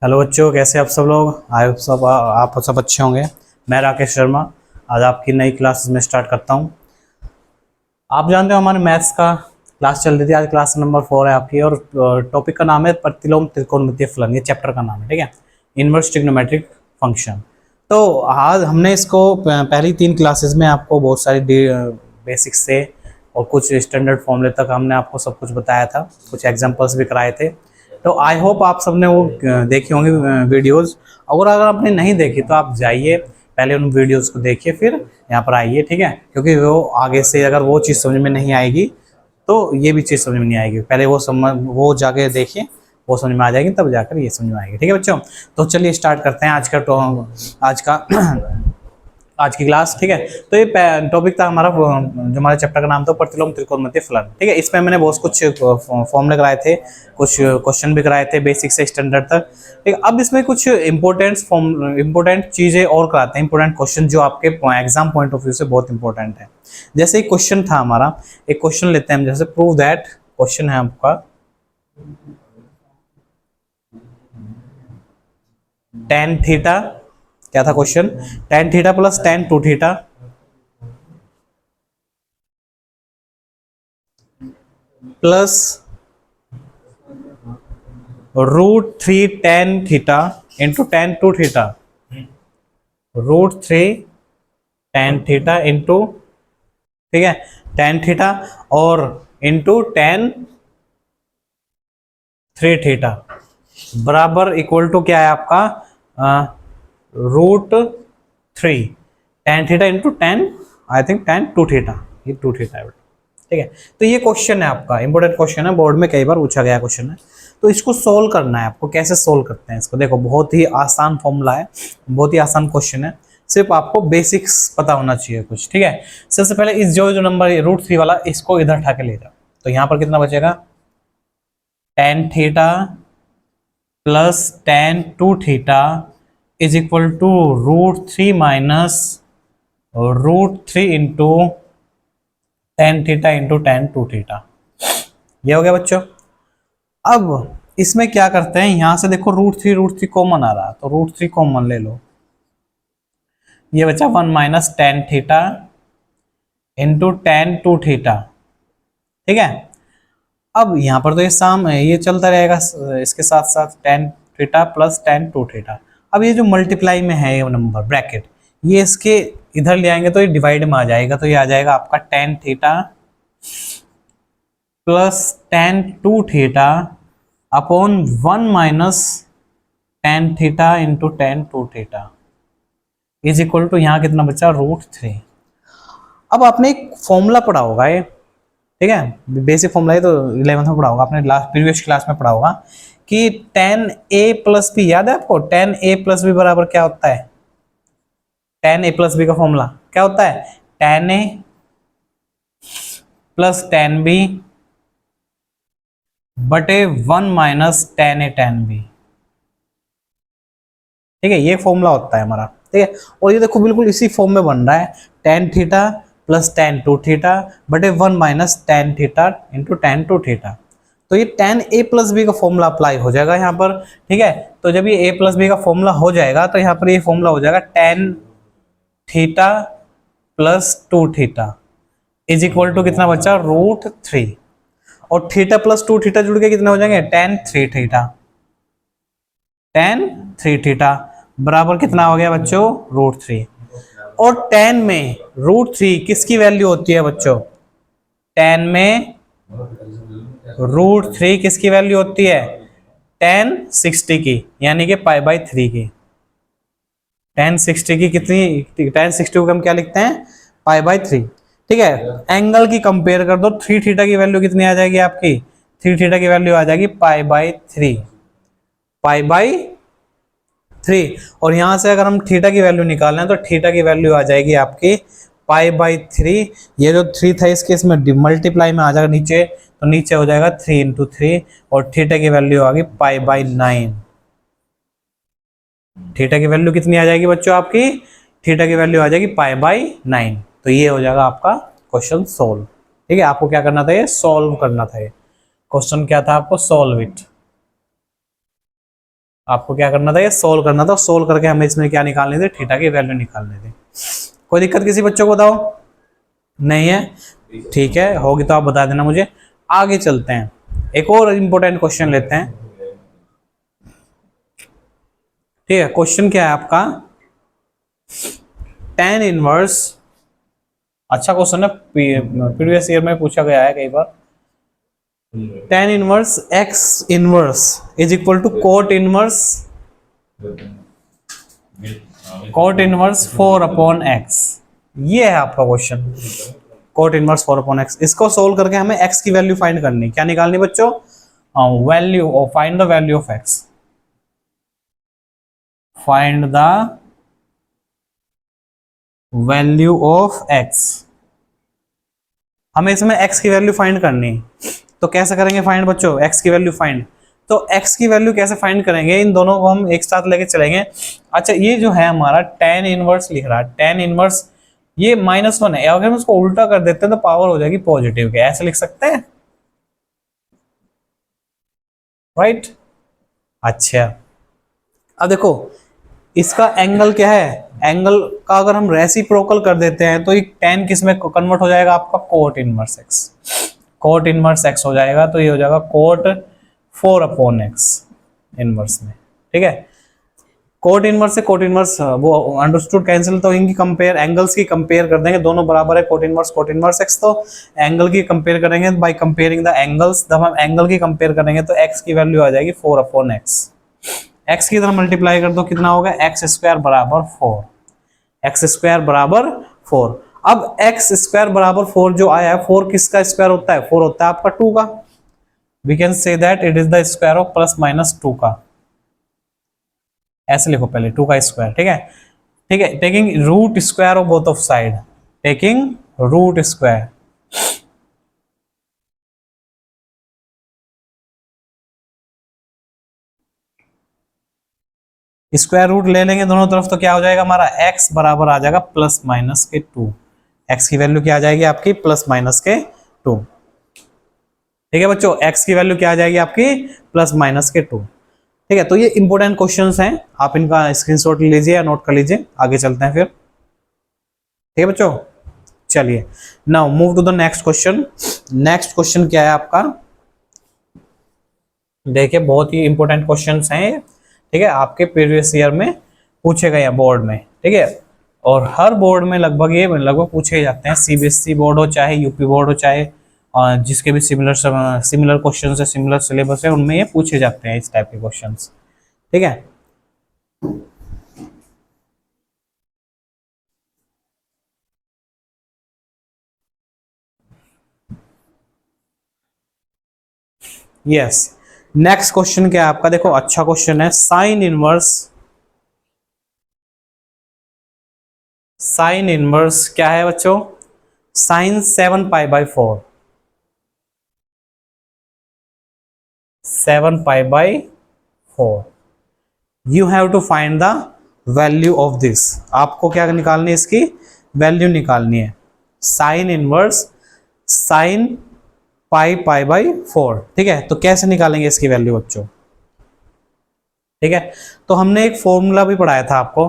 Hello बच्चों, कैसे आप सब लोग? आई सब आप सब अच्छे होंगे। मैं राकेश शर्मा आज आपकी नई क्लास में स्टार्ट करता हूं। आप जानते हो हमारे मैथ्स का क्लास चल रही थी। आज क्लास नंबर 4 है आपकी और टॉपिक का नाम है प्रतिलोम त्रिकोणमितीय फलन। ये चैप्टर का नाम है, ठीक है, इनवर्स ट्रिग्नोमेट्रिक फंक्शन। तो आज हमने इसको पहली 3 क्लासेस में आपको बहुत सारी बेसिक्स से और कुछ स्टैंडर्ड फॉर्मूले तक हमने आपको सब कुछ बताया था, कुछ एग्जाम्पल्स भी कराए थे। तो आई होप आप सबने वो देखी होंगी वीडियोस। अगर आपने नहीं देखी तो आप जाइए, पहले उन वीडियोस को देखिए, फिर यहाँ पर आइए, ठीक है, क्योंकि वो आगे से अगर वो चीज़ समझ में नहीं आएगी तो ये भी चीज़ समझ में नहीं आएगी। पहले वो जाके देखिए, वो समझ में आ जाएगी, तब जाकर ये समझ में आएगी, ठीक है बच्चों। तो चलिए स्टार्ट करते हैं आज का आज की क्लास, ठीक है। तो ये टॉपिक था हमारा, जो हमारे चैप्टर का नाम था प्रतिलोम त्रिकोणमितीय फलन, ठीक है। इसमें मैंने बहुत कुछ फॉर्मूले कराए थे, कुछ क्वेश्चन भी कराए थे बेसिक से स्टैंडर्ड तक, ठीक है। अब इसमें कुछ इंपॉर्टेंट चीजें और कराते हैं, इंपॉर्टेंट क्वेश्चन जो आपके एग्जाम पॉइंट ऑफ व्यू से बहुत इंपॉर्टेंट है। जैसे एक क्वेश्चन था हमारा, एक क्वेश्चन लेते हैं हम, जैसे प्रूव दैट, क्वेश्चन है आपका tan थीटा, क्या था question, tan theta plus tan 2 theta plus √3 tan theta into tan 2 theta, √3 tan theta into, ठीक है, tan थीटा और इंटू tan 3 थीटा बराबर इक्वल टू क्या है आपका, √3 tan theta into tan, I think tan 2 theta, ये 2 थीटा है, ठीक है। तो ये क्वेश्चन है आपका, इंपॉर्टेंट क्वेश्चन है, बोर्ड में कई बार पूछा गया क्वेश्चन है। तो इसको सोल्व करना है आपको। कैसे सोल्व करते हैं इसको, देखो बहुत ही आसान फॉर्मूला है, बहुत ही आसान क्वेश्चन है, सिर्फ आपको बेसिक्स पता होना चाहिए कुछ, ठीक है। सबसे पहले इस जो नंबर √3 वाला, इसको इधर उठा के ले जाओ। तो यहाँ पर कितना बचेगा, tan theta plus tan 2 theta is equal to √3 minus √3 into tan theta into tan 2 theta. ये हो गया बच्चों। अब इसमें क्या करते हैं, यहां से देखो √3 कॉमन आ रहा, तो √3 कॉमन ले लो। ये बचा 1 minus tan theta into tan 2 theta, ठीक है। अब यहाँ पर तो ये चलता रहेगा, इसके साथ साथ tan theta plus tan 2 theta. अब ये जो मल्टीप्लाई में है ये नंबर ब्रैकेट, ये इसके इधर ले आएंगे तो ये डिवाइड में आ जाएगा, तो ये आ जाएगा आपका tan theta plus tan 2 theta upon 1 minus tan theta into tan 2 theta is equal to, यहाँ कितना बचा, √3। अब आपने एक फॉर्मूला पढ़ा होगा ये, ठीक है, बेसिक फॉर्मूला है, तो 11th में पढ़ा होगा आपने, लास्ट प्रीवियस क्लास में पढ़ा होगा कि tan a प्लस बी, याद है आपको tan a प्लस बी बराबर क्या होता है, tan a प्लस बी का फॉर्मूला क्या होता है, tan a plus tan b बटे 1 minus tan a tan b, ठीक है। ये फॉर्मूला होता है हमारा, ठीक है। और ये देखो बिल्कुल इसी फॉर्म में बन रहा है, tan theta plus tan 2 theta बटे 1 minus tan theta into tan 2 theta. तो ये tan a प्लस बी का फॉर्मूला अप्लाई हो जाएगा यहाँ पर, ठीक है। तो जब ये a प्लस बी का फॉर्मूला हो जाएगा तो यहाँ पर ये फॉर्मूला हो जाएगा tan theta plus 2 theta is equal to कितना बचा, √3, और थीटा प्लस 2 थीटा जुड़ के कितना हो जाएंगे, tan 3 थीटा, tan 3 थीटा बराबर कितना हो गया बच्चों, √3। और tan में √3 किसकी वैल्यू होती है बच्चों, tan में √3 किसकी वैल्यू होती है, tan 60 की, यानी कि π/3 की। tan 60 की कितनी, tan 60 को हम क्या लिखते हैं, π/3, ठीक है। एंगल की कंपेयर कर दो, 3 थीटा की वैल्यू कितनी आ जाएगी आपकी, 3 थीटा की वैल्यू आ जाएगी π/3, π/3। और यहां से अगर हम थीटा की वैल्यू निकालें तो थीटा की वैल्यू आ जाएगी आपकी π/3। ये जो 3 था इसके इसमें मल्टीप्लाई में आ जाएगा नीचे, तो नीचे हो जाएगा 3 × 3, और थीटा की वैल्यू आ गई π/9। थीटा की वैल्यू कितनी आ जाएगी बच्चों आपकी, थीटा की वैल्यू आ जाएगी π/9। तो ये हो जाएगा आपका क्वेश्चन सोल्व, ठीक है। आपको क्या करना था, ये सोल्व करना था, ये क्वेश्चन क्या था, आपको सोल्व इट। आपको क्या करना था, ये सोल्व करना था, सोल्व करके हमें इसमें क्या निकालनी थी, थीटा की वैल्यू निकालनी थी। कोई दिक्कत किसी बच्चों को बताओ? नहीं है? ठीक है, होगी तो आप बता देना मुझे। आगे चलते हैं, एक और इंपॉर्टेंट क्वेश्चन लेते हैं। ठीक है, क्वेश्चन क्या है आपका, tan इनवर्स, अच्छा क्वेश्चन है, प्रीवियस ईयर में पूछा गया है कई बार। tan inverse x inverse is equal to cot inverse 4/x। ये है आपका क्वेश्चन, कोट इनवर्स 4/x। इसको सोल्व करके हमें x की वैल्यू फाइंड करनी, क्या निकालनी बच्चों, value, find the value of x, find the value of x। हमें इसमें x की वैल्यू फाइंड करनी, तो कैसे करेंगे फाइंड बच्चों, x की वैल्यू फाइंड। तो x की वैल्यू कैसे फाइंड करेंगे, इन दोनों को हम एक साथ लेके चलेंगे। अच्छा, ये जो है हमारा tan इनवर्स लिख रहा है, tan इनवर्स ये -1 है, अगर हम उसको उल्टा कर देते हैं तो पावर हो जाएगी पॉजिटिव के, ऐसे लिख सकते हैं, राइट। अच्छा, अब देखो इसका एंगल क्या है, एंगल का अगर हम रेसिप्रोकल कर देते हैं तो ये tan किस में कन्वर्ट हो जाएगा आपका, cot inverse x, cot inverse x हो जाएगा, तो ये हो जाएगा कोट 4/x इनवर्स में। ठीक है, कोट इनवर्स से कोट इनवर्स वो अंडरस्टूड कैंसिल, तो इनकी कंपेयर, एंगल्स की कंपेयर कर देंगे, दोनों बराबर है, कोट इनवर्स x, तो एंगल की कंपेयर करेंगे बाय कंपेयरिंग द एंगल्स। जब हम एंगल की कंपेयर करेंगे तो x की वैल्यू आ जाएगी 4/x, x की तरह मल्टीप्लाई कर दो, कितना होगा, x स्क्वायर बराबर 4, x स्क्वायर बराबर 4। अब x स्क्वायर बराबर 4 जो आया है, 4 किसका स्क्वायर होता है, 4 होता है आपका 2 का, we can say that it is the square of +-2 का, ऐसे लिखो पहले 2 का स्क्वायर। ठीक है, ठीक है, taking root square of both of side, taking root square, square root ले लेंगे दोनों तरफ, तो क्या हो जाएगा हमारा, x बराबर आ जाएगा +-2, x की वैल्यू क्या आ जाएगी आपकी, +-2। ठीक है बच्चों, x की वैल्यू क्या आ जाएगी आपकी, +-2। ठीक है, तो ये इंपॉर्टेंट क्वेश्चंस हैं, आप इनका स्क्रीनशॉट लीजिए या नोट कर लीजिए, आगे चलते हैं फिर। ठीक है बच्चों, चलिए now move to the next question. Next question क्या है आपका, देखिए बहुत ही इंपॉर्टेंट क्वेश्चंस हैं, ठीक है, आपके प्रीवियस ईयर में पूछे गए हैं बोर्ड में। ठीक है, और हर बोर्ड में लगभग पूछे जाते हैं, सीबीएसई बोर्ड हो चाहे यूपी बोर्ड हो, चाहे जिसके भी सिमिलर क्वेश्चन है, सिमिलर सिलेबस है, उनमें ये पूछे जाते हैं इस टाइप के क्वेश्चंस। ठीक है, यस। नेक्स्ट क्वेश्चन क्या है आपका, देखो अच्छा क्वेश्चन है, साइन इनवर्स क्या है बच्चों, sine 7π/4, 7π/4, you have to find the value of this. आपको क्या निकालनी है, इसकी वैल्यू निकालनी है, साइन इनवर्स साइन π/4। ठीक है, तो कैसे निकालेंगे इसकी वैल्यू बच्चों, ठीक है, तो हमने एक फॉर्मूला भी पढ़ाया था आपको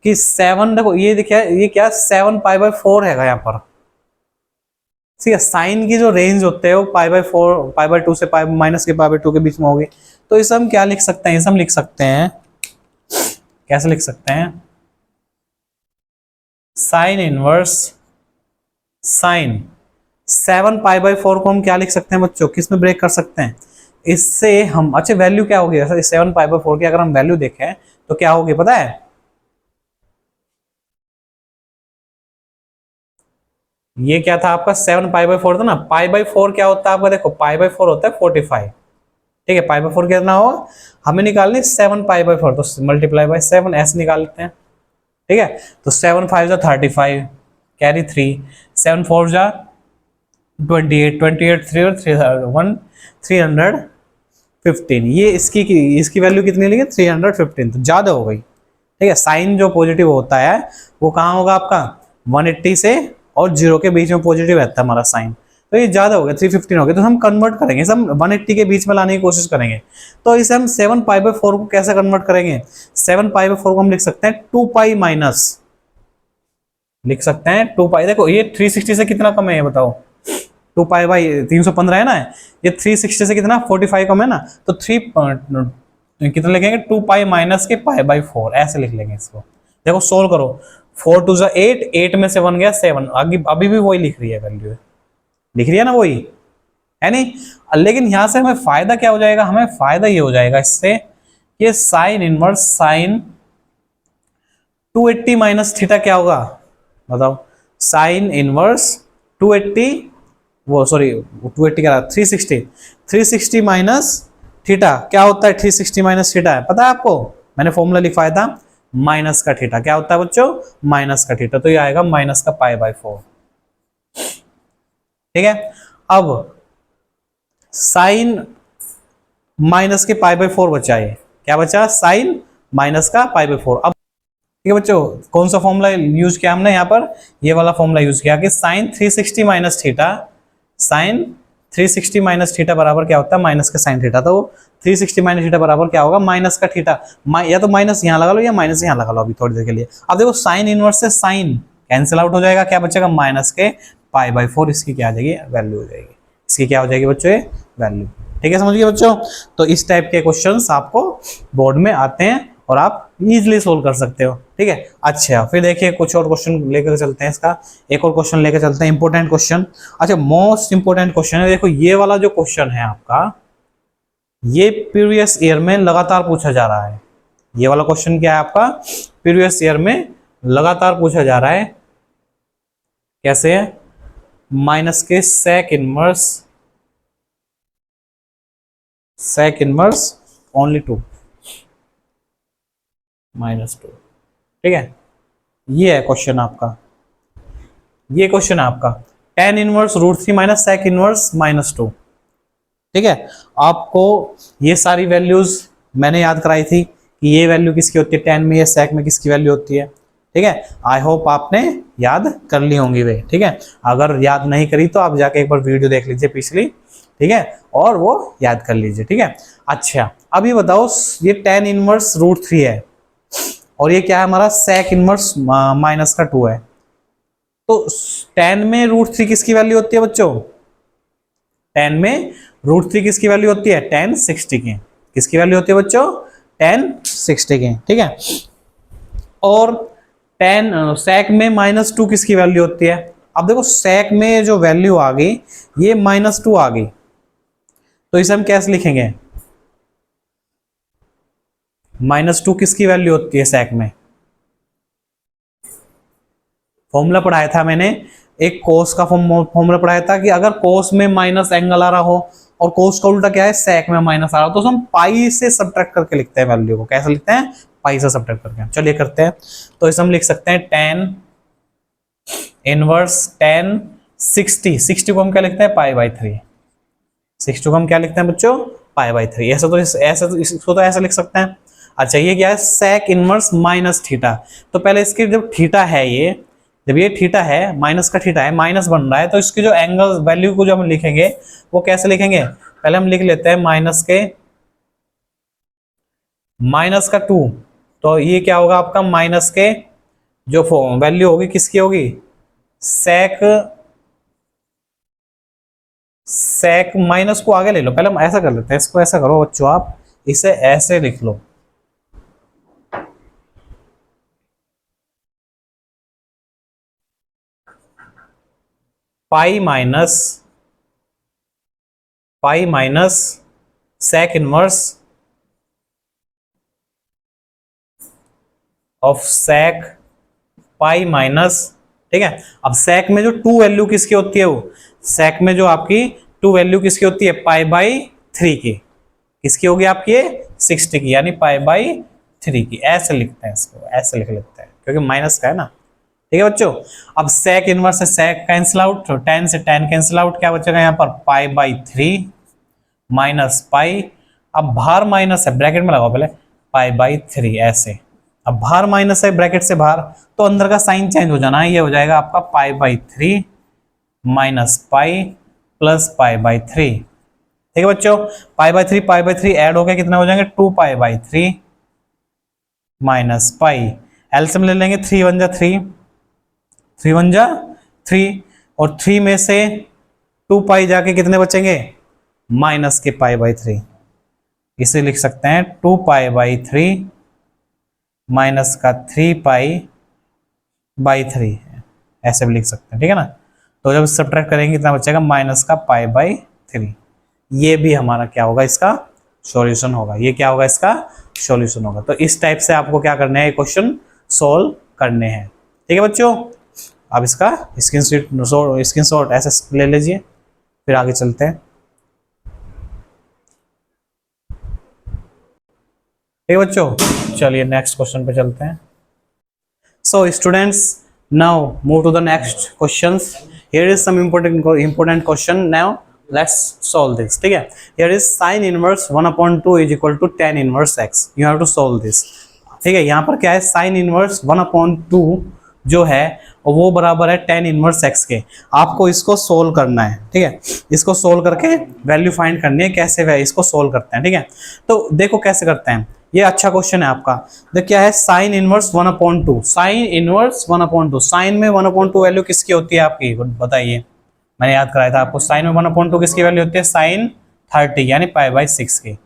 कि 7, देखो ये देखिए, ये क्या 7π/4 है यहाँ पर। ठीक है, साइन की जो रेंज होते हैं वो π/4, π/2 से -π/2 के बीच में होगी, तो इसे हम क्या लिख सकते हैं, इसे हम लिख सकते हैं, कैसे लिख सकते हैं, साइन इनवर्स साइन 7π/4 को हम क्या लिख सकते हैं बच्चों, किस में ब्रेक कर सकते हैं, इससे हम, अच्छा वैल्यू क्या होगी, 7π/4 की अगर हम वैल्यू देखें तो क्या होगी पता है, ये क्या था आपका 7π/4 था ना, π/4 क्या होता है आपका, देखो π/4 होता है 45। ठीक है, π/4 कितना होगा, हमें निकालनी 7π/4, तो मल्टीप्लाई बाय 7 ऐसे निकाल लेते हैं। ठीक है, तो 7×5 = 35, कैरी 3, 7×4 = 28, 28 3 और 3 315, ये इसकी वैल्यू कितनी लेंगे, 315, तो ज्यादा हो गई। ठीक है, साइन जो पॉजिटिव होता है वो कहाँ होगा आपका, 180 से और 0 के बीच में पॉजिटिव रहता है हमारा साइन, तो ये ज्यादा हो गया, 315 हो गया, तो हम कन्वर्ट करेंगे, इसे हम 180 के बीच में लाने की कोशिश करेंगे। तो इसे हम 7π/4 को कैसे कन्वर्ट करेंगे? 7π/4 को हम लिख सकते हैं 2π माइनस, लिख सकते हैं 2π। देखो ये 360 से कितना कम है ये बताओ? 2π/315 है ना, ये 360 से कितना 45 कम है ना, तो 3 कितना लिखेंगे? 2π माइनस के π/4 ऐसे लिख लेंगे इसको। देखो सोल्व करो, 4 2 8, 8 में से 1 गया 7, अभी भी वही लिख रही है वैल्यू, लिख रही है ना वही, है नहीं? लेकिन यहां से हमें फायदा क्या हो जाएगा? हमें फायदा ये हो जाएगा इससे कि sine inverse sine 280 minus theta क्या होगा बताओ? साइन इनवर्स 280, वो सॉरी 280 क्या, 360 माइनस थीटा क्या होता है? 360 माइनस थीटा है, पता है आपको? मैंने फॉर्मूला लिखवाया था, माइनस का थीटा क्या होता है बच्चों? माइनस का थीटा, तो ये आएगा माइनस का π/4। ठीक है, अब साइन माइनस के π/4 बचा, है क्या बचा? साइन माइनस का π/4। अब ठीक है बच्चों, कौन सा फॉर्मूला यूज किया हमने यहाँ पर? ये वाला फॉर्मूला यूज किया कि sine 360 minus theta, sine 360 minus theta बराबर क्या होता है? माइनस का साइन थीटा। तो 360 माइनस थीटा बराबर क्या होगा? माइनस का थीटा, या तो माइनस यहाँ लगा लो या माइनस यहाँ लगा लो अभी थोड़ी देर के लिए। अब देखो साइन इनवर्स से साइन कैंसिल आउट हो जाएगा, क्या बचेगा? माइनस के π/4, इसकी क्या आ जाएगी? वैल्यू हो जाएगी। इसकी क्या हो जाएगी बच्चों? ये वैल्यू। ठीक है, समझ गए बच्चों? तो इस टाइप के क्वेश्चंस आपको बोर्ड में आते हैं और आप इजीली सोल्व कर सकते हो। ठीक है, अच्छा फिर देखिए कुछ और क्वेश्चन लेकर चलते हैं, इसका एक और क्वेश्चन लेकर चलते हैं, इंपॉर्टेंट क्वेश्चन। अच्छा, मोस्ट इंपॉर्टेंट क्वेश्चन है, देखो ये वाला जो क्वेश्चन है आपका, ये प्रीवियस ईयर में लगातार पूछा जा रहा है। ये वाला क्वेश्चन क्या है आपका? प्रीवियस ईयर में लगातार पूछा जा रहा है। कैसे है? माइनस के सेक इनवर्स ओनली 2 -2। ठीक है, ये है क्वेश्चन आपका, ये क्वेश्चन है आपका tan inverse √3 minus sec inverse -2। ठीक है, आपको ये सारी वैल्यूज मैंने याद कराई थी कि ये वैल्यू किसकी होती है tan में, ये सेक में किसकी वैल्यू होती है। ठीक है, आई होप आपने याद कर ली होंगी वे। ठीक है, अगर याद नहीं करी तो आप जाके एक बार वीडियो देख लीजिए पिछली, ठीक है, और वो याद कर लीजिए। ठीक है, अच्छा अब ये बताओ, ये tan इनवर्स √3 है और ये क्या है हमारा? सेक इनवर्स -2 है। तो tan में √3 किसकी वैल्यू होती है बच्चों? tan में √3 किसकी वैल्यू होती है? tan 60 की। किसकी वैल्यू होती है बच्चों? tan 60 की। ठीक है, और tan सेक में -2 किसकी वैल्यू होती है? अब देखो सेक में जो वैल्यू आ गई ये -2 आ गई, तो इसे हम कैसे लिखेंगे? -2 किसकी वैल्यू होती है सेक में? फॉर्मूला पढ़ाया था मैंने, एक कोस का फॉर्मूला पढ़ाया था कि अगर कोस में माइनस एंगल आ रहा हो और कोस का उल्टा क्या है? सेक में माइनस आ रहा हो, तो हम पाई से सब्ट्रैक्ट करके लिखते हैं वैल्यू को। कैसे लिखते हैं? पाई से सब्ट्रैक्ट करके। चलिए करते हैं, तो इसे हम लिख सकते हैं tan इनवर्स tan 60 को हम क्या लिखते हैं? π/3। 60 को हम क्या लिखते हैं बच्चों? π/3। ऐसा तो इसको तो ऐसा लिख सकते हैं। अच्छा ये क्या है? Sec inverse minus theta. तो पहले इसके जब थीटा है, ये जब ये थीटा है, माइनस का थीटा है, माइनस बन रहा है, तो इसकी जो एंगल वैल्यू को जो हम लिखेंगे वो कैसे लिखेंगे? पहले हम लिख लेते हैं -2, तो ये क्या होगा आपका? माइनस के जो वैल्यू होगी किसकी होगी? सेक माइनस को आगे ले लो। पहले हम ऐसा कर लेते हैं, इसको ऐसा करो बच्चों, आप इसे ऐसे लिख लो, pi minus sec inverse of sec pi minus. ठीक है, अब सेक में जो 2 वैल्यू किसकी होती है? वो सेक में जो आपकी 2 वैल्यू किसकी होती है? π/3 की। किसकी होगी आपकी? 60 की, यानी π/3 की। ऐसे लिखते हैं इसको, ऐसे लिख लेते हैं क्योंकि माइनस का है ना। ठीक है बच्चों, अब सेक इनवर्स से सेक कैंसिल आउट, तो tan से tan कैंसिल आउट, क्या बचेगा यहाँ पर? π/3 माइनस पाई। अब बाहर माइनस है, ब्रैकेट में लगाओ पहले, π/3 ऐसे। अब बाहर माइनस है ब्रैकेट से बाहर, तो अंदर का साइन चेंज हो जाना है, ये हो जाएगा आपका π/3 minus pi plus pi by three. ठीक है बच्चों, पाई बाई थ्री ऐड हो गया, कितना हो जाएंगे 2 पाई by three minus pi. LCM ले लेंगे, 3 वन जा 3, 3 वन जा 3, और 3 में से 2 पाई जाके कितने बचेंगे, माइनस के पाई बाई थ्री। इसे लिख सकते हैं 2 पाई बाई थ्री माइनस का 3 पाई बाई थ्री, ऐसे भी लिख सकते हैं। ठीक है ना, तो जब सब्ट्रैक्ट करेंगे कितना बचेगा, माइनस का पाई बाई थ्री। ये भी हमारा क्या होगा, इसका सॉल्यूशन होगा। ये क्या होगा, इसका सॉल्यूशन होगा। तो इस टाइप से आपको क्या करना है, क्वेश्चन सोल्व करने हैं। ठीक है बच्चों, अब इसका स्क्रीनशॉट ऐसे ले लीजिए, फिर आगे चलते हैं। ठीक है बच्चों, चलिए नेक्स्ट क्वेश्चन पे चलते हैं। So students, now move to the next questions. Here is some important question, now let's solve this. ठीक है, here is sin inverse 1/2 is equal to tan inverse x, you have to solve this. ठीक है, यहाँ पर क्या है, sin inverse 1/2 जो है वो बराबर है tan इनवर्स x के। आपको इसको सोल्व करना है। ठीक है, इसको सोल्व करके वैल्यू फाइंड करनी है। कैसे इसको सोल्व करते हैं, ठीक है, तो देखो कैसे करते हैं। ये अच्छा क्वेश्चन है आपका। देख क्या है, sine inverse 1/2, sine inverse 1/2, sine में 1/2 वैल्यू किसकी होती है आपकी, बताइए। मैंने याद कराया था आपको, साइन में 1/2 किसकी वैल्यू होती है, साइन 30 यानी पाई बाई 6 की।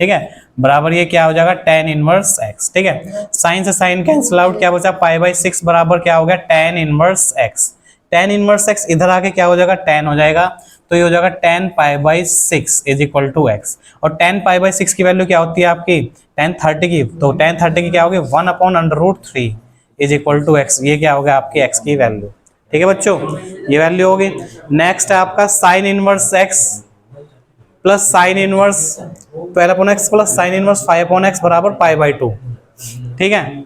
ठीक है, बराबर ये क्या हो जाएगा, tan इनवर्स x। ठीक है, साइन से साइन कैंसिल आउट, क्या बचा, पाई बाई 6 बराबर क्या हो गया, tan inverse x। tan inverse x इधर आके क्या हो जाएगा, tan हो जाएगा, तो ये हो जाएगा tan pi by 6 is equal to x। और tan पाई बाई 6 की वैल्यू क्या होती है आपकी, tan 30 की, तो tan 30 की क्या होगी, 1/√3 इज इक्वल टू x। ये क्या होगा आपकी x की वैल्यू। ठीक है बच्चों, ये वैल्यू होगी। नेक्स्ट है आपका sine inverse x plus sign inverse 12/x plus sign inverse 5/x बराबर पाई बाई 2। ठीक है,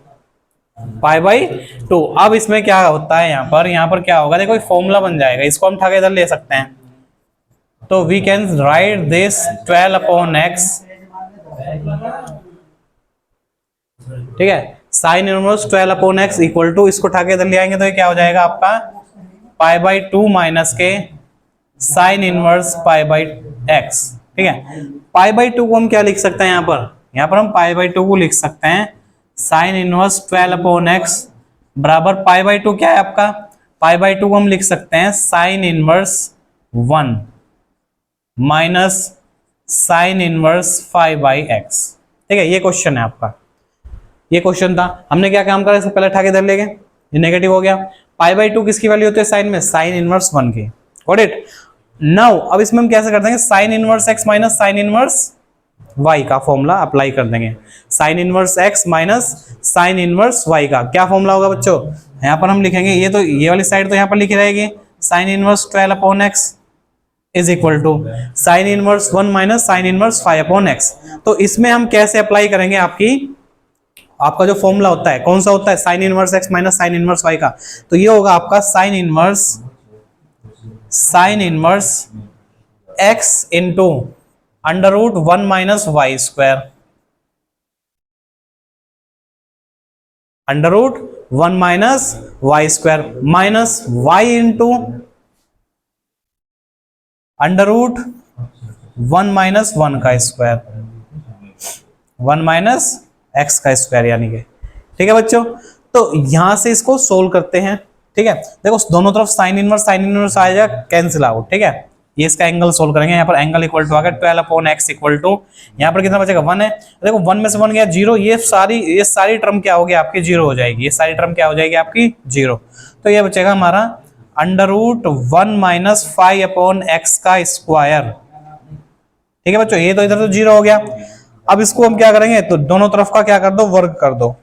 पाई बाई 2। अब इसमें क्या होता है, यहाँ पर क्या होगा, देखो फॉर्मूला बन जाएगा, इसको हम उठा के इधर ले सकते हैं। तो we can write this 12/x। ठीक है, sine inverse 12/x equal to, इसको उठा के इधर ले आएंगे तो ये क्या हो जाएगा आपका, पाई बाई 2 माइनस के sine inverse pi by x। ठीक है, पाई बाई 2 को हम क्या लिख सकते हैं, यहाँ पर हम पाई बाई 2 को लिख सकते हैं साइन इनवर्स 12/x बराबर पाई बाई 2 क्या है आपका, पाई बाई 2 को हम लिख सकते हैं sign inverse 1 minus sine inverse 5/x। ठीक है, ये क्वेश्चन है आपका, ये क्वेश्चन था। हमने क्या काम करा, इसको पहले उठा के इधर ले गए, ये नेगेटिव हो गया। पाई बाई 2 किसकी वैल्यू होती है साइन में, साइन इनवर्स 1 की। Got it. नाउ अब इसमें हम कैसे कर देंगे, sign inverse x minus sine inverse y का फॉर्मूला अप्लाई कर देंगे। Sign inverse x minus sine inverse y का क्या फॉर्मूला होगा बच्चों, यहाँ पर हम लिखेंगे, ये तो ये वाली साइड तो यहाँ पर लिखी रहेगी, sine inverse 12/x is equal to sine inverse 1 minus sine inverse 5/x। तो इसमें हम कैसे अप्लाई करेंगे, आपका जो फॉर्मूला होता है कौन सा होता है, sine inverse x minus sine inverse y का। तो ये होगा आपका sine inverse x into √1 minus y square, √1 minus y square minus y into √1 minus 1 का स्क्वायर, 1 माइनस x का स्क्वायर यानी कि। ठीक है बच्चों, तो यहां से इसको सोल्व करते हैं। ठीक है, देखो दोनों तरफ साइन इनवर्स आ जाएगा, कैंसिल आउट। ठीक है, ये इसका एंगल सोल्व करेंगे, यहाँ पर एंगल इक्वल टू आ गया 12/x इक्वल टू, यहाँ पर कितना बचेगा 1 है, देखो 1 में से 1 गया 0, ये सारी टर्म क्या होगी आपकी 0 हो जाएगी, ये सारी टर्म क्या हो जाएगी आपकी 0। तो ये बचेगा हमारा √1 माइनस 5/x का स्क्वायर। ठीक है बच्चों, ये तो इधर तो 0 हो गया। अब इसको हम क्या करेंगे, तो दोनों तरफ का क्या कर दो, वर्ग कर दो।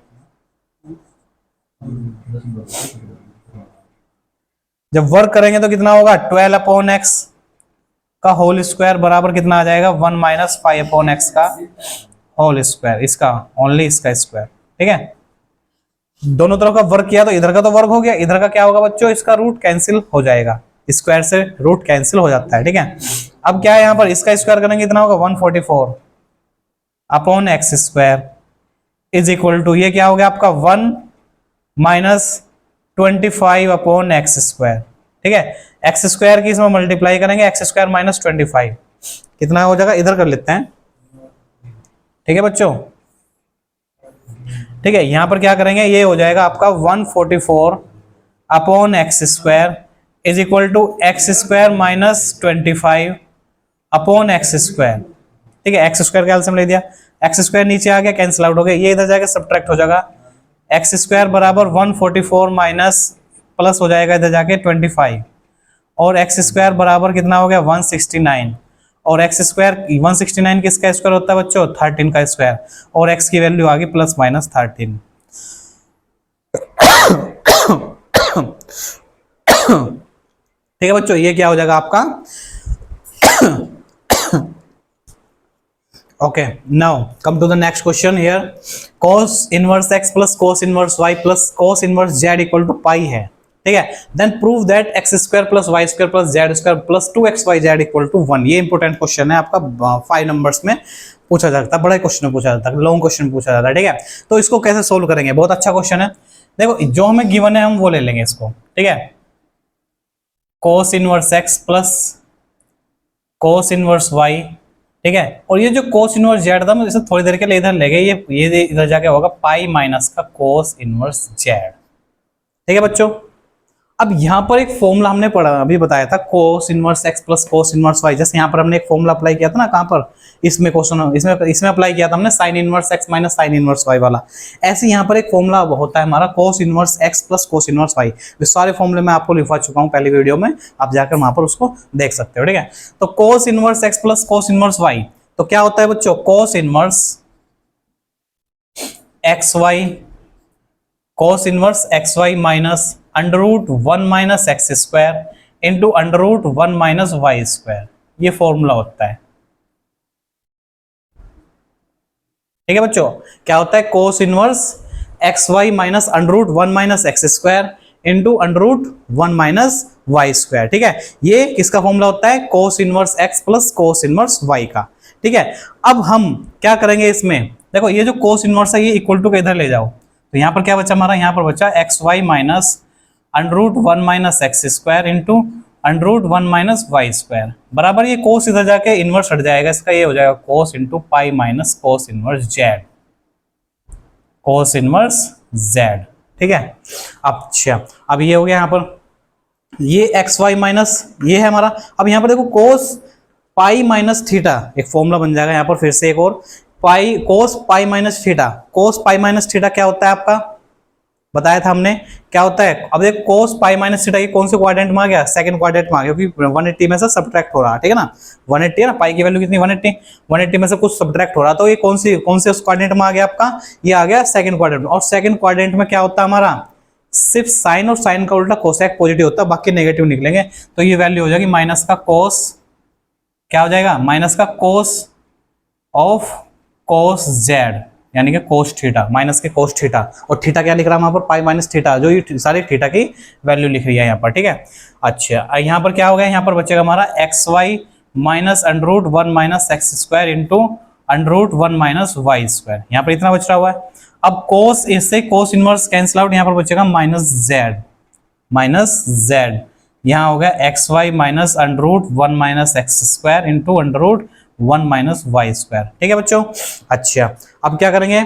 जब वर्क करेंगे तो कितना होगा, 12/x का होल स्क्वायर बराबर कितना आ जाएगा, 1 माइनस 5/x का होल स्क्वायर, इसका ओनली इसका स्क्वायर। ठीक है, दोनों तरफ का वर्क किया तो इधर का तो वर्क हो गया, इधर का क्या होगा बच्चों, इसका रूट कैंसिल हो जाएगा, स्क्वायर से रूट कैंसिल हो जाता है। ठीक है, अब क्या है, यहाँ पर इसका स्क्वायर करेंगे कितना होगा, 144/x square is equal to, ये क्या हो गया आपका 1 माइनस 25/x स्क्वायर। ठीक है। एक्स स्क्वायर की इसमें मल्टीप्लाई करेंगे, एक्स स्क्वायर माइनस 25 कितना हो जाएगा, इधर कर लेते हैं, ठीक है बच्चों। ठीक है, यहां पर क्या करेंगे, ये हो जाएगा आपका 144 upon x square is equal to x square minus 25 upon x square. ठीक है, एक्स स्क्वायर का एलसीएम ले दिया, एक्स स्क्वायर नीचे आ गया, कैंसिल आउट हो गया, ये इधर जाके सब्ट्रैक्ट हो जाएगा, एक्स स्क्वायर बराबर 144 माइनस प्लस हो जाएगा इधर जाके 25 और एक्स स्क्वायर बराबर कितना हो गया 169 और एक्स स्क्वायर 169 किसका स्क्वायर होता है बच्चों, 13 का स्क्वायर और एक्स की वैल्यू आ गई प्लस माइनस 13। ठीक है बच्चों, ये क्या हो जाएगा आपका okay. Now come to the next question here, cos inverse x plus cos inverse y plus cos inverse z equal to pi है। ठीक है, then prove that x square plus y square plus z square plus 2xyz equal to 1। ये important question है आपका 5 numbers में पूछा जाता है, बड़ा क्वेश्चन में पूछा जाता है, लॉन्ग क्वेश्चन पूछा जाता है। ठीक है, तो इसको कैसे सोल्व करेंगे, बहुत अच्छा क्वेश्चन है। देखो जो हमें गिवन है हम वो ले लेंगे इसको। ठीक है, cos inverse x plus cos inverse y। ठीक है, और ये जो cos इनवर्स z था, इसे थोड़ी देर के लिए इधर ले गए, ये इधर जाके होगा पाई माइनस का cos इनवर्स z। ठीक है बच्चों, अब यहाँ पर एक फॉर्मूला हमने पढ़ा, अभी बताया था cos inverse x plus cos inverse y। जैसे यहाँ पर हमने एक फॉर्मूला अप्लाई किया था ना, कहाँ पर, इसमें क्वेश्चन इसमें अप्लाई किया था हमने sin inverse x minus sin inverse y वाला। ऐसे यहाँ पर एक फॉर्मूला होता है हमारा cos inverse x plus cos inverse y। ये सारे फॉर्मूले मैं आपको लिखवा चुका हूँ पहली वीडियो में, आप जाकर वहां पर उसको देख सकते हो। ठीक है, तो cos inverse x plus cos inverse y, तो क्या होता है बच्चों, cos inverse xy cos inverse xy minus under root 1 minus x square into under root 1 minus y square, ये फॉर्मूला होता है। ठीक है बच्चों, क्या होता है, cos inverse xy minus under root 1 minus x square into under root 1 minus y square. ठीक है, ये किसका फॉर्मूला होता है, cos inverse x plus cos inverse y का। ठीक है, अब हम क्या करेंगे इसमें, देखो ये जो cos इनवर्स है ये इक्वल टू के इधर ले जाओ, तो यहाँ पर क्या बचा हमारा, यहाँ पर बचा xy minus under root 1 minus x square into under root 1 minus y square बराबर, ये cos इधर जाके इनवर्स हट जाएगा इसका, ये हो जाएगा cos into pi minus cos inverse z, cos inverse z। ठीक है, अच्छा अब ये हो गया यहाँ पर, ये एक्स वाई माइनस ये है हमारा। अब यहाँ पर देखो cos पाई माइनस थीटा, एक फॉर्मूला बन जाएगा यहाँ पर फिर से एक और, पाई cos pi minus theta. cos pi minus theta क्या होता है आपका, बताया था हमने क्या होता है। अब देखो cos पाई माइनस थीटा, ये कौन से क्वाड्रेंट में आ गया, सेकंड क्वाड्रेंट में आ गया, क्योंकि 180 में से सब्ट्रैक्ट हो रहा है। ठीक है ना, 180 है ना, पाई की वैल्यू कितनी 180 में से कुछ सब्ट्रैक्ट हो रहा, तो ये कौन से उस क्वाड्रेंट में आ गया आपका, ये आ गया सेकंड क्वाड्रेंट में। और सेकंड क्वाड्रेंट में क्या होता है हमारा, सिर्फ साइन और साइन का उल्टा कोसेक पॉजिटिव होता है, बाकी नेगेटिव निकलेंगे, तो ये वैल्यू हो जाएगी माइनस का cos, क्या हो जाएगा माइनस का cos ऑफ cos z, यानी कि cos थीटा, माइनस के cos थीटा, और थीटा क्या लिख रहा है वहां पर, पाई माइनस थीटा, जो ये सारी थीटा की वैल्यू लिख रही है यहाँ पर। ठीक है, अच्छा यहाँ पर क्या हो गया, यहाँ पर बचेगा हमारा x y minus under root 1 minus x square into under root 1 minus y square, यहाँ पर इतना बच रहा हुआ है। अब cos, इससे cos इनवर्स कैंसिल आउट, यहाँ पर बचेगा माइनस z, यहाँ हो गया x y minus under root 1 minus x square into under root 1 minus y square. ठीक है बच्चों, अच्छा अब क्या करेंगे,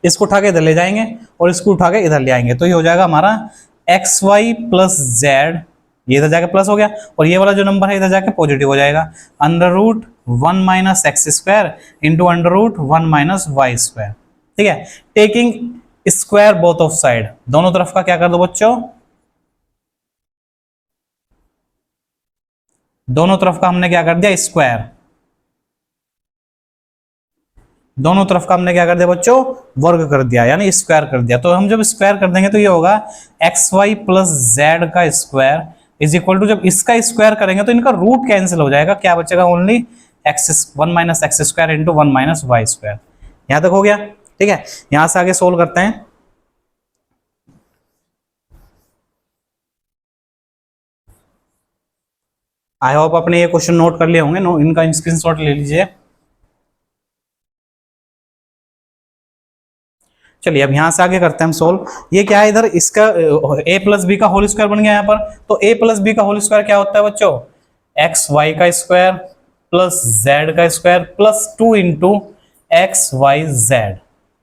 इसको उठा के इधर ले जाएंगे और इसको उठा के इधर ले आएंगे, तो ये हो जाएगा हमारा एक्स वाई प्लस जेड, ये इधर जाके प्लस हो गया, और ये वाला जो नंबर है इधर जाके पॉजिटिव हो जाएगा, under root 1 minus x square into under root 1 minus y square. ठीक है, taking square both of side, दोनों तरफ का क्या कर दो बच्चों, दोनों तरफ का हमने क्या कर दिया स्क्वायर, दोनों तरफ का हमने क्या कर दिया बच्चों, वर्ग कर दिया, यानी स्क्वायर कर दिया। तो हम जब स्क्वायर कर देंगे तो ये होगा एक्स वाई प्लस जेड का स्क्वायर इज इक्वल टू, जब इसका स्क्वायर करेंगे तो इनका रूट कैंसिल हो जाएगा, क्या बचेगा only x 1 minus x square into 1 minus y square. यहां तक हो गया। ठीक है, यहां से आगे सोल्व करते हैं। आई होप आपने ये क्वेश्चन नोट कर लिए होंगे, इनका स्क्रीनशॉट ले लीजिए। चलिए अब यहाँ से आगे करते हैं हम सोल्व। ये क्या है, इधर इसका a प्लस बी का होल स्क्वायर बन गया यहाँ पर। तो a प्लस बी का होल स्क्वायर क्या होता है बच्चों, एक्स वाई का स्क्वायर प्लस जेड का square plus 2 into x y z,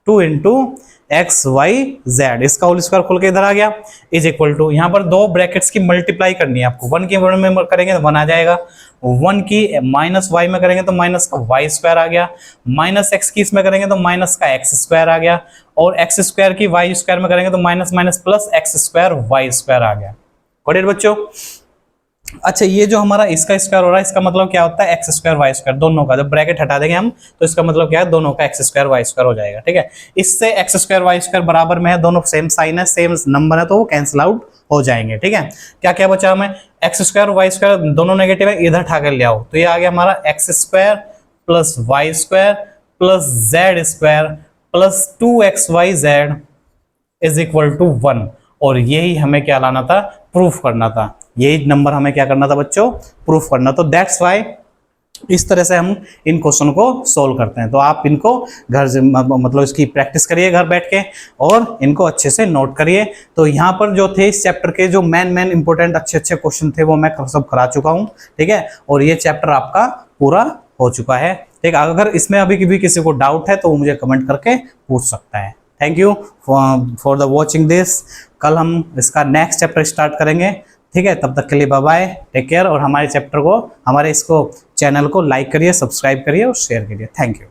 2 into x y z, इसका होल स्क्वायर खोल के इधर आ गया, इज इक्वल टू, यहाँ पर दो ब्रैकेट्स की मल्टीप्लाई करनी है आपको। 1 की में करेंगे तो 1 आ जाएगा, 1 की माइनस वाई में करेंगे तो माइनस का वाई स्क्वायर आ गया, माइनस एक्स की इसमें करेंगे तो माइनस का एक्स स्क्वायर आ गया, और एक्स स्क्वायर की वाई स्क्वायर में करेंगे तो minus minus plus x square y square आ गया। गॉट इट बच्चों। अच्छा, ये जो हमारा इसका स्क्वायर हो रहा है, इसका मतलब क्या होता है, एक्स स्क्वायर वाई स्क्वायर, दोनों का जब ब्रैकेट हटा देंगे हम तो इसका मतलब क्या है, दोनों का एक्स स्क्वायर वाई स्क्वायर हो जाएगा। ठीक है, इससे एक्स स्क्वायर वाई स्क्वायर बराबर में है, दोनों सेम साइन है, सेम नंबर है, तो वो कैंसिल आउट हो जाएंगे। ठीक है, क्या क्या बचा हमें, एक्स स्क्वायर वाई स्क्वायर दोनों नेगेटिव है, इधर उठा कर ले आओ, तो ये आ गया हमारा x square plus y square plus z square plus 2xyz is equal to 1। और यही हमें क्या लाना था, प्रूफ करना था, यही नंबर हमें क्या करना था बच्चों, प्रूफ करना। तो दैट्स वाई इस तरह से हम इन क्वेश्चन को सोल्व करते हैं। तो आप इनको घर से मतलब इसकी प्रैक्टिस करिए घर बैठ के, और इनको अच्छे से नोट करिए। तो यहाँ पर जो थे इस चैप्टर के जो मेन इंपॉर्टेंट अच्छे क्वेश्चन थे वो मैं सब करा चुका हूँ। ठीक है, और ये चैप्टर आपका पूरा हो चुका है। ठीक है, अगर इसमें अभी भी किसी को डाउट है तो वो मुझे कमेंट करके पूछ सकता है। Thank you for the watching this. कल हम इसका नेक्स्ट चैप्टर स्टार्ट करेंगे। ठीक है, तब तक के लिए बाय बाय, टेक केयर, और हमारे चैप्टर को, हमारे इसको चैनल को लाइक करिए, सब्सक्राइब करिए और शेयर करिए। Thank you.